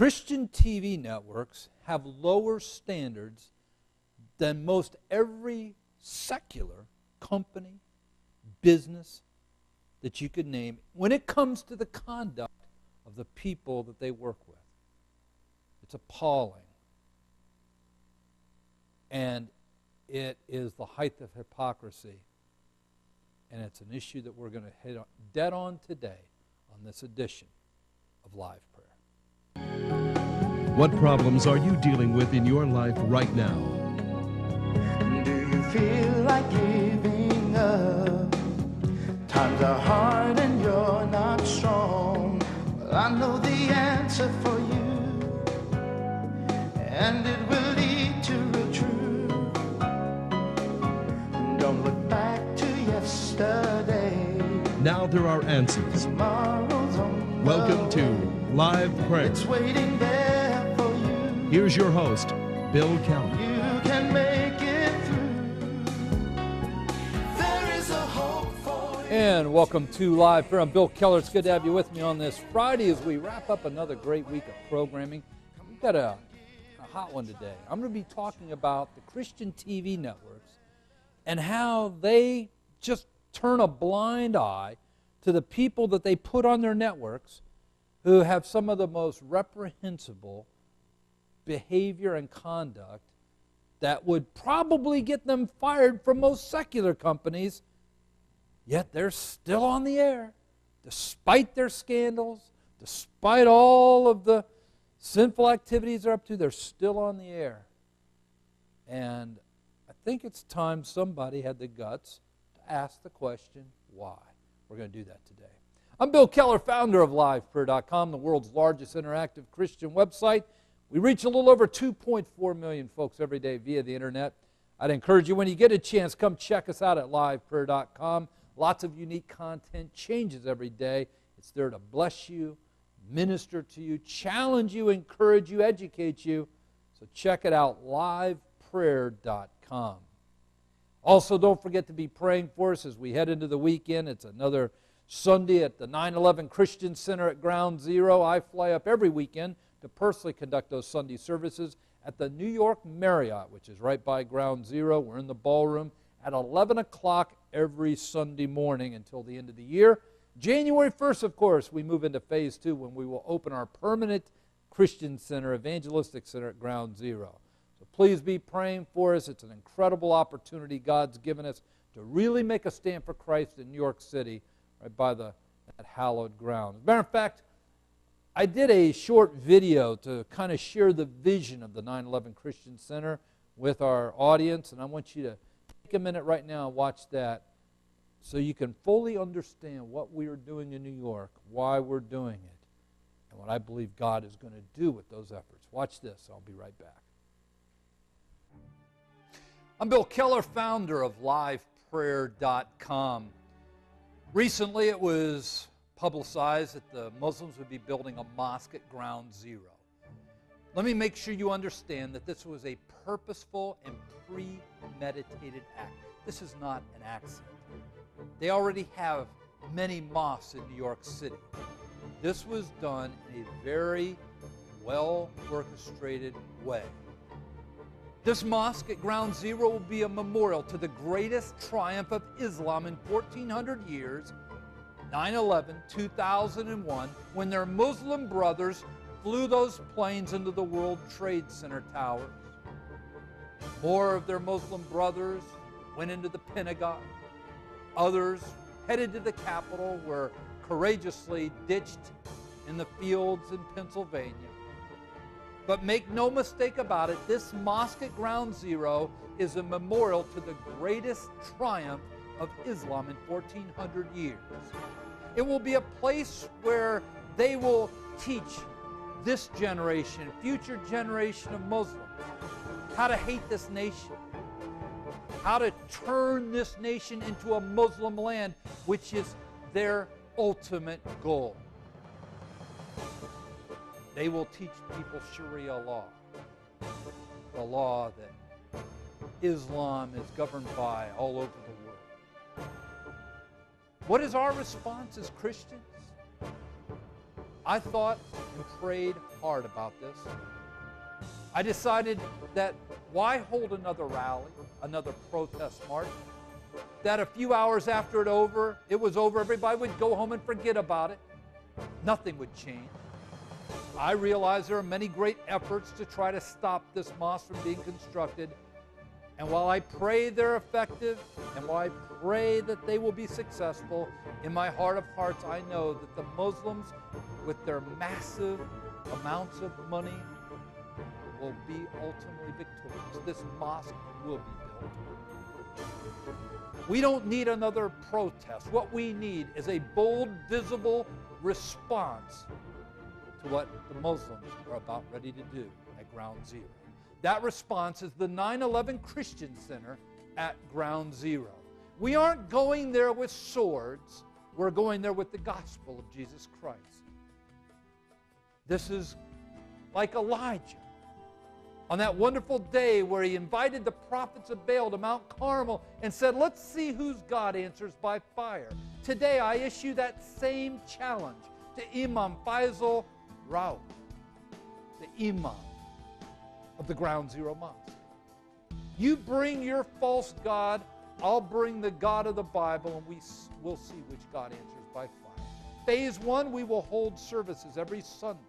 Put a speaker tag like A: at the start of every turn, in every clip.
A: Christian TV networks have lower standards than most every secular company, business that you could name when it comes to the conduct of the people that they work with. It's appalling. And it is the height of hypocrisy. And it's an issue that we're going to hit dead on today on this edition of Live Prayer.
B: What problems are you dealing with in your life right now?
C: Do you feel like giving up? Times are hard and you're not strong. Well, I know the answer for you, and it will lead to a truth. Don't look back to yesterday.
B: Now there are answers.
C: Tomorrow's on
B: Welcome
C: the
B: to
C: way.
B: Live Prayer.
C: It's waiting there for you.
B: Here's your host, Bill Keller.
C: You can make it through. There is a hope for you.
A: And welcome to Live Prayer. I'm Bill Keller. It's good to have you with me on this Friday as we wrap up another great week of programming. We've got a hot one today. I'm going to be talking about the Christian TV networks and how they just turn a blind eye to the people that they put on their networks who have some of the most reprehensible behavior and conduct that would probably get them fired from most secular companies, yet they're still on the air, despite their scandals, despite all of the sinful activities they're up to, they're still on the air. And I think it's time somebody had the guts to ask the question, why? We're going to do that today. I'm Bill Keller, founder of LivePrayer.com, the world's largest interactive Christian website. We reach a little over 2.4 million folks every day via the internet. I'd encourage you, when you get a chance, come check us out at LivePrayer.com. Lots of unique content, changes every day. It's there to bless you, minister to you, challenge you, encourage you, educate you. So check it out, LivePrayer.com. Also, don't forget to be praying for us as we head into the weekend. It's another Sunday at the 9/11 Christian Center at Ground Zero. I fly up every weekend to personally conduct those Sunday services at the New York Marriott, which is right by Ground Zero. We're in the ballroom at 11 o'clock every Sunday morning until the end of the year. January 1st, of course, we move into Phase 2 when we will open our permanent Christian Center, Evangelistic Center at Ground Zero. So please be praying for us. It's an incredible opportunity God's given us to really make a stand for Christ in New York City, right by that hallowed ground. As a matter of fact, I did a short video to kind of share the vision of the 9/11 Christian Center with our audience, and I want you to take a minute right now and watch that so you can fully understand what we are doing in New York, why we're doing it, and what I believe God is going to do with those efforts. Watch this. I'll be right back. I'm Bill Keller, founder of LivePrayer.com. Recently, it was publicized that the Muslims would be building a mosque at Ground Zero. Let me make sure you understand that this was a purposeful and premeditated act. This is not an accident. They already have many mosques in New York City. This was done in a very well-orchestrated way. This mosque at Ground Zero will be a memorial to the greatest triumph of Islam in 1,400 years, 9/11, 2001, when their Muslim brothers flew those planes into the World Trade Center towers. More of their Muslim brothers went into the Pentagon. Others headed to the Capitol, were courageously ditched in the fields in Pennsylvania. But make no mistake about it, this mosque at Ground Zero is a memorial to the greatest triumph of Islam in 1,400 years. It will be a place where they will teach this generation, future generation of Muslims, how to hate this nation, how to turn this nation into a Muslim land, which is their ultimate goal. They will teach people Sharia law, the law that Islam is governed by all over the world. What is our response as Christians? I thought and prayed hard about this. I decided that why hold another rally, another protest march? That a few hours after it was over, everybody would go home and forget about it. Nothing would change. I realize there are many great efforts to try to stop this mosque from being constructed. And while I pray they're effective, and while I pray that they will be successful, in my heart of hearts, I know that the Muslims, with their massive amounts of money, will be ultimately victorious. This mosque will be built. We don't need another protest. What we need is a bold, visible response to what the Muslims are about ready to do at Ground Zero. That response is the 9/11 Christian Center at Ground Zero. We aren't going there with swords. We're going there with the gospel of Jesus Christ. This is like Elijah on that wonderful day where he invited the prophets of Baal to Mount Carmel and said, let's see whose God answers by fire. Today I issue that same challenge to Imam Faisal Raouf, the Imam of the Ground Zero Mosque. You bring your false God, I'll bring the God of the Bible, and we'll see which God answers by fire. Phase 1, we will hold services every Sunday,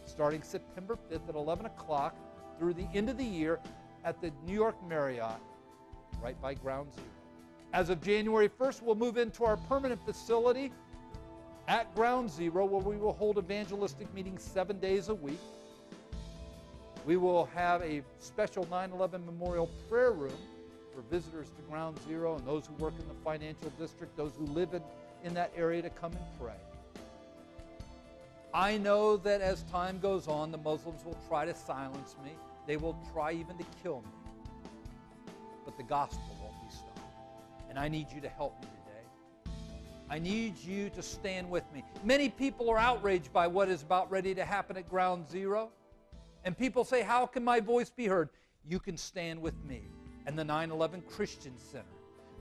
A: starting September 5th at 11 o'clock through the end of the year at the New York Marriott, right by Ground Zero. As of January 1st, we'll move into our permanent facility at Ground Zero, where we will hold evangelistic meetings 7 days a week. We will have a special 9/11 memorial prayer room for visitors to Ground Zero and those who work in the financial district, those who live in that area, to come and pray. I know that as time goes on, the Muslims will try to silence me. They will try even to kill me. But the gospel won't be stopped. And I need you to help me today. I need you to stand with me. Many people are outraged by what is about ready to happen at Ground Zero. And people say, how can my voice be heard? You can stand with me and the 9/11 Christian Center.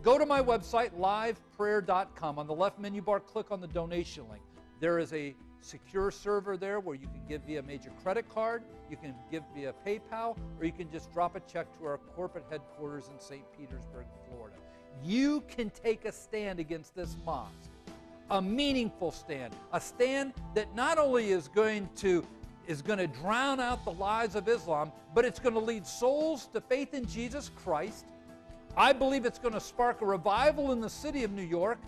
A: Go to my website, LivePrayer.com. On the left menu bar, click on the donation link. There is a secure server there where you can give via major credit card, you can give via PayPal, or you can just drop a check to our corporate headquarters in St. Petersburg, Florida. You can take a stand against this mosque, a meaningful stand, a stand that not only is going to drown out the lies of Islam, but it's going to lead souls to faith in Jesus Christ. I believe it's going to spark a revival in the city of New York,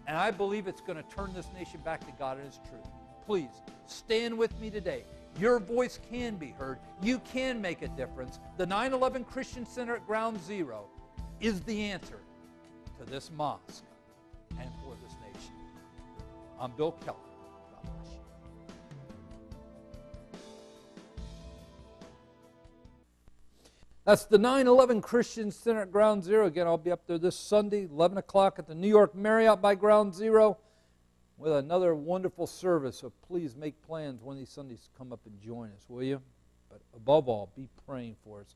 A: and I believe it's going to turn this nation back to God and His truth. Please, stand with me today. Your voice can be heard. You can make a difference. The 9/11 Christian Center at Ground Zero is the answer to this mosque and for this nation. I'm Bill Keller. God bless you. That's the 9/11 Christian Center at Ground Zero. Again, I'll be up there this Sunday, 11 o'clock at the New York Marriott by Ground Zero with another wonderful service. So please make plans when these Sundays come up and join us, will you? But above all, be praying for us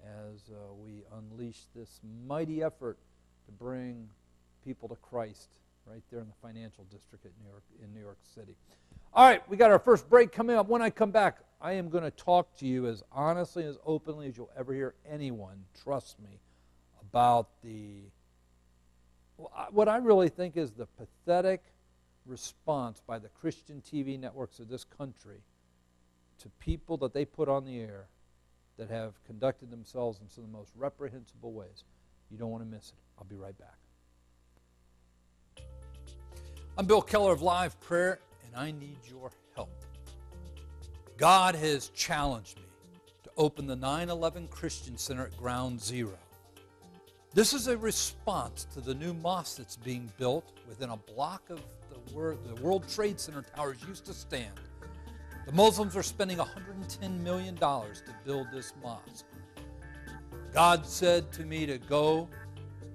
A: as we unleash this mighty effort to bring people to Christ right there in the financial district in New York City. All right, we got our first break coming up. When I come back, I am going to talk to you as honestly, as openly as you'll ever hear anyone, trust me, about what I really think is the pathetic response by the Christian TV networks of this country to people that they put on the air that have conducted themselves in some of the most reprehensible ways. You don't want to miss it. I'll be right back. I'm Bill Keller of LivePrayer, and I need your help. God has challenged me to open the 9/11 Christian Center at Ground Zero. This is a response to the new mosque that's being built within a block of where the World Trade Center towers used to stand. The Muslims are spending $110 million to build this mosque. God said to me to go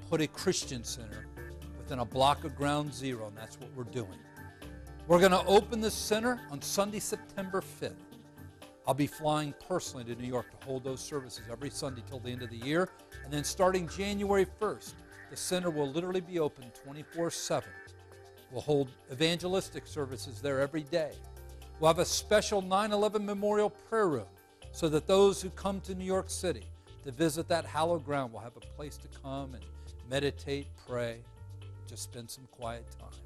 A: put a Christian center within a block of Ground Zero, and that's what we're doing. We're going to open this center on Sunday, September 5th. I'll be flying personally to New York to hold those services every Sunday till the end of the year. And then starting January 1st, the center will literally be open 24/7. We'll hold evangelistic services there every day. We'll have a special 9/11 memorial prayer room so that those who come to New York City to visit that hallowed ground will have a place to come and meditate, pray, just spend some quiet time.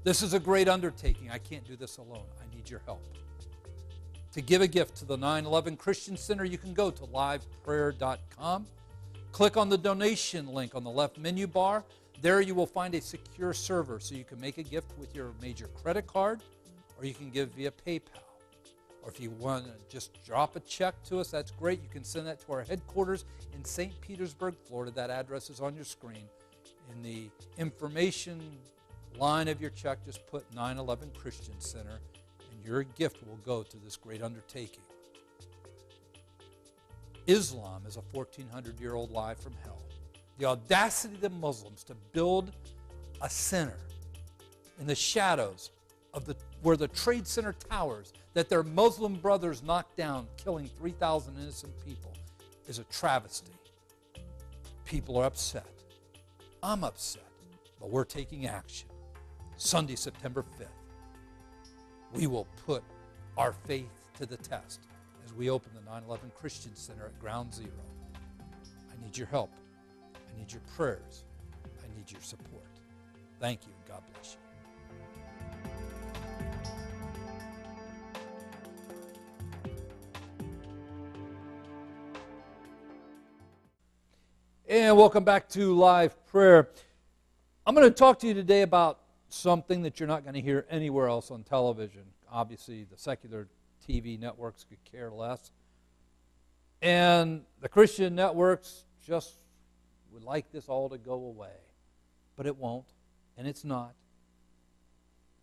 A: This is a great undertaking. I can't do this alone. I need your help. To give a gift to the 9/11 Christian Center, you can go to LivePrayer.com. Click on the donation link on the left menu bar. There you will find a secure server so you can make a gift with your major credit card, or you can give via PayPal. Or if you want to just drop a check to us, that's great. You can send that to our headquarters in St. Petersburg, Florida. That address is on your screen. In the information line of your check, just put 9/11 Christian Center, and your gift will go to this great undertaking. Islam is a 1,400-year-old lie from hell. The audacity of the Muslims to build a center in the shadows of where the Trade Center towers that their Muslim brothers knocked down, killing 3,000 innocent people, is a travesty. People are upset. I'm upset, but we're taking action. Sunday, September 5th, we will put our faith to the test as we open the 9/11 Christian Center at Ground Zero. I need your help. I need your prayers. I need your support. Thank you. God bless you. And welcome back to Live Prayer. I'm going to talk to you today about something that you're not going to hear anywhere else on television. Obviously, the secular TV networks could care less. And the Christian networks just would like this all to go away. But it won't, and it's not.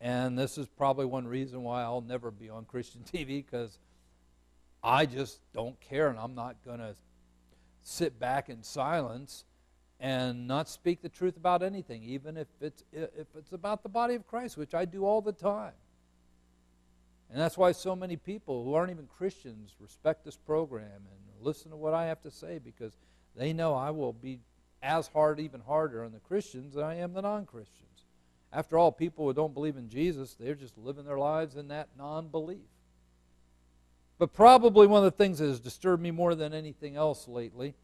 A: And this is probably one reason why I'll never be on Christian TV, because I just don't care, and I'm not going to sit back in silence and not speak the truth about anything, even if it's about the body of Christ, which I do all the time. And that's why so many people who aren't even Christians respect this program and listen to what I have to say, because they know I will be as hard, even harder on the Christians than I am the non-Christians. After all, people who don't believe in Jesus, they're just living their lives in that non-belief. But probably one of the things that has disturbed me more than anything else lately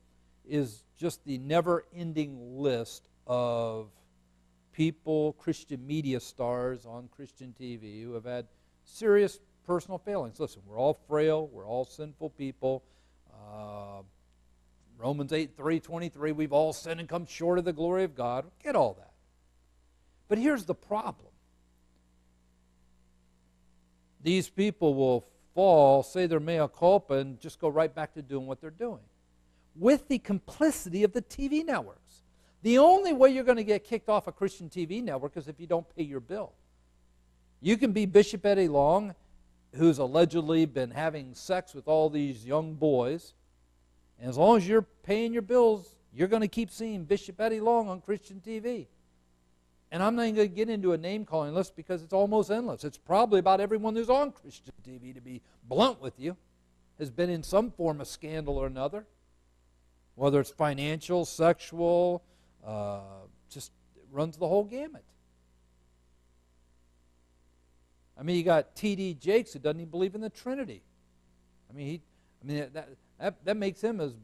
A: is just the never-ending list of people, Christian media stars on Christian TV, who have had serious personal failings. Listen, we're all frail, we're all sinful people. Romans 8:23, we've all sinned and come short of the glory of God. Get all that. But here's the problem. These people will fall, say their mea culpa, and just go right back to doing what they're doing, with the complicity of the TV networks. The only way you're going to get kicked off a Christian TV network is if you don't pay your bill. You can be Bishop Eddie Long, who's allegedly been having sex with all these young boys, and as long as you're paying your bills, you're going to keep seeing Bishop Eddie Long on Christian TV. And I'm not even going to get into a name-calling list because it's almost endless. It's probably about everyone who's on Christian TV, to be blunt with you, has been in some form of scandal or another, whether it's financial, sexual, just runs the whole gamut. I mean, you got T.D. Jakes, who doesn't even believe in the Trinity. I mean, that makes him as